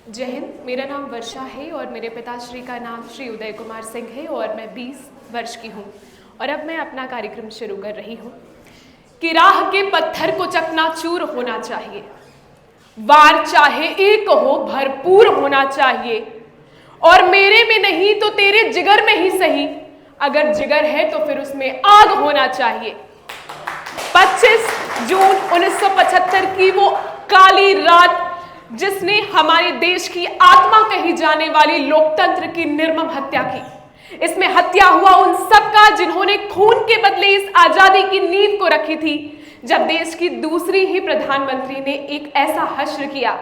जय हिंद। मेरा नाम वर्षा है और मेरे पिताश्री का नाम श्री उदय कुमार सिंह है और मैं 20 वर्ष की हूँ और अब मैं अपना कार्यक्रम शुरू कर रही हूँ कि राह के पत्थर को चकनाचूर होना चाहिए, वार चाहे एक हो भरपूर होना चाहिए और मेरे में नहीं तो तेरे जिगर में ही सही, अगर जिगर है तो फिर उसमें आग होना चाहिए। 25 जून 1975 की वो काली रात जिसने हमारे देश की आत्मा कही जाने वाली लोकतंत्र की निर्मम हत्या की, इसमें हत्या हुआ उन सबका जिन्होंने खून के बदले इस आजादी की नींव को रखी थी। जब देश की दूसरी ही प्रधानमंत्री ने एक ऐसा हश्र किया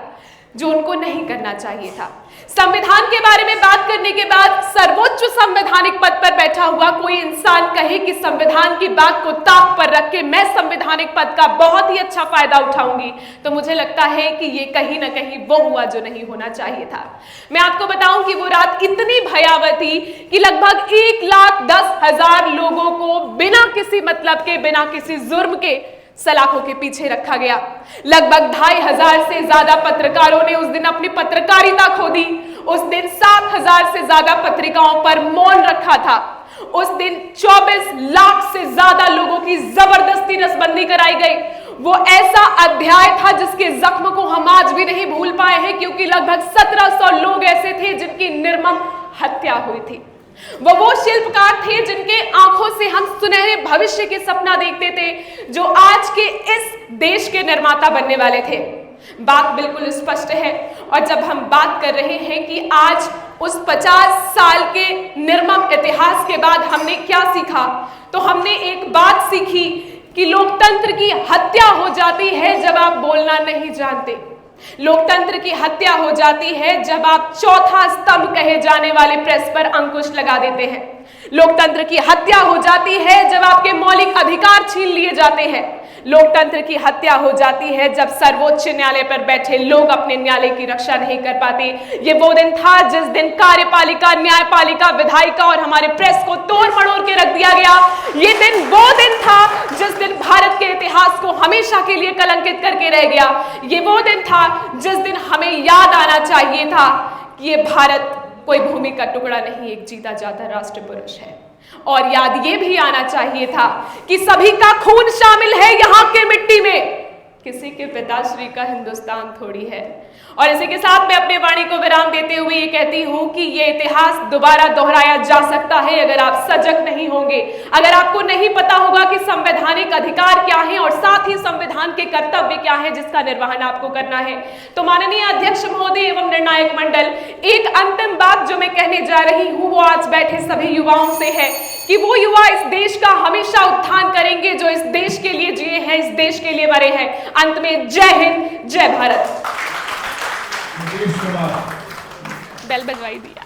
जो उनको नहीं करना चाहिए था। संविधान के बारे में बात करने के बाद सर्वोच्च संवैधानिक पद पर बैठा हुआ कोई इंसान कहे कि संविधान की बात को ताक पर रख के मैं संवैधानिक पद का बहुत ही अच्छा फायदा उठाऊंगी, तो मुझे लगता है कि ये कहीं ना कहीं वो हुआ जो नहीं होना चाहिए था। मैं आपको बताऊं कि वो रात इतनी भयावह थी कि लगभग 1,10,000 लोगों को बिना किसी मतलब के, बिना किसी जुर्म के सलाखों के पीछे रखा गया। लगभग 2,500 से ज्यादा पत्रकारों ने उस दिन अपनी पत्रकारिता खो दी। उस दिन 7,000 से ज्यादा पत्रिकाओं पर मौन रखा था। उस दिन 24 लाख से ज्यादा लोगों की जबरदस्ती नसबंदी कराई गई। वो ऐसा अध्याय था जिसके जख्म को हम आज भी नहीं भूल पाए हैं, क्योंकि लगभग 1700 लोग ऐसे थे जिनकी निर्मम हत्या हुई थी। वो शिल्पकार थे जिनके आंखों से हम सुनहरे भविष्य के सपना देखते थे, जो आज के इस देश के निर्माता बनने वाले थे। बात बिल्कुल स्पष्ट है। और जब हम बात कर रहे हैं कि आज उस 50 साल के निर्मम इतिहास के बाद हमने क्या सीखा, तो हमने एक बात सीखी कि लोकतंत्र की हत्या हो जाती है जब आप बोलना नहीं जानते। लोकतंत्र की हत्या हो जाती है जब आप चौथा स्तंभ कहे जाने वाले प्रेस पर अंकुश लगा देते हैं। लोकतंत्र की हत्या हो जाती है जब आपके मौलिक अधिकार छीन लिए जाते हैं। लोकतंत्र की हत्या हो जाती है जब सर्वोच्च न्यायालय पर बैठे लोग अपने न्यायालय की रक्षा नहीं कर पाते। ये वो दिन था जिस दिन कार्यपालिका, न्यायपालिका, विधायिका और हमारे प्रेस को तोड़ मड़ोड़ के रख दिया गया। ये दिन वो दिन था जिस दिन भारत के इतिहास को हमेशा के लिए कलंकित करके रह गया। ये वो दिन था जिस दिन हमें याद आना चाहिए था कि ये भारत कोई भूमि का टुकड़ा नहीं, एक जीता जाता राष्ट्र पुरुष है। और याद ये भी आना चाहिए था कि सभी का खून शामिल है यहाँ के मिट्टी में, किसी के पिताश्री का हिंदुस्तान थोड़ी है। और इसी के साथ मैं अपने वाणी को विराम देते हुए ये कहती हूं कि ये इतिहास दोबारा दोहराया जा सकता है अगर आप सजग नहीं होंगे, अगर आपको नहीं पता होगा कि संवैधानिक अधिकार क्या है और साथ ही संविधान के कर्तव्य क्या है जिसका निर्वहन आपको करना है। तो माननीय अध्यक्ष महोदय एवं निर्णायक मंडल, एक अंतिम बात जो मैं कहने जा रही हूं वो आज बैठे सभी युवाओं से है कि वो युवा इस देश का हमेशा उत्थान करेंगे जो इस देश के लिए जिए हैं, इस देश के लिए मरे हैं। अंत में जय हिंद, जय भारत। बेल बजवाई दिया।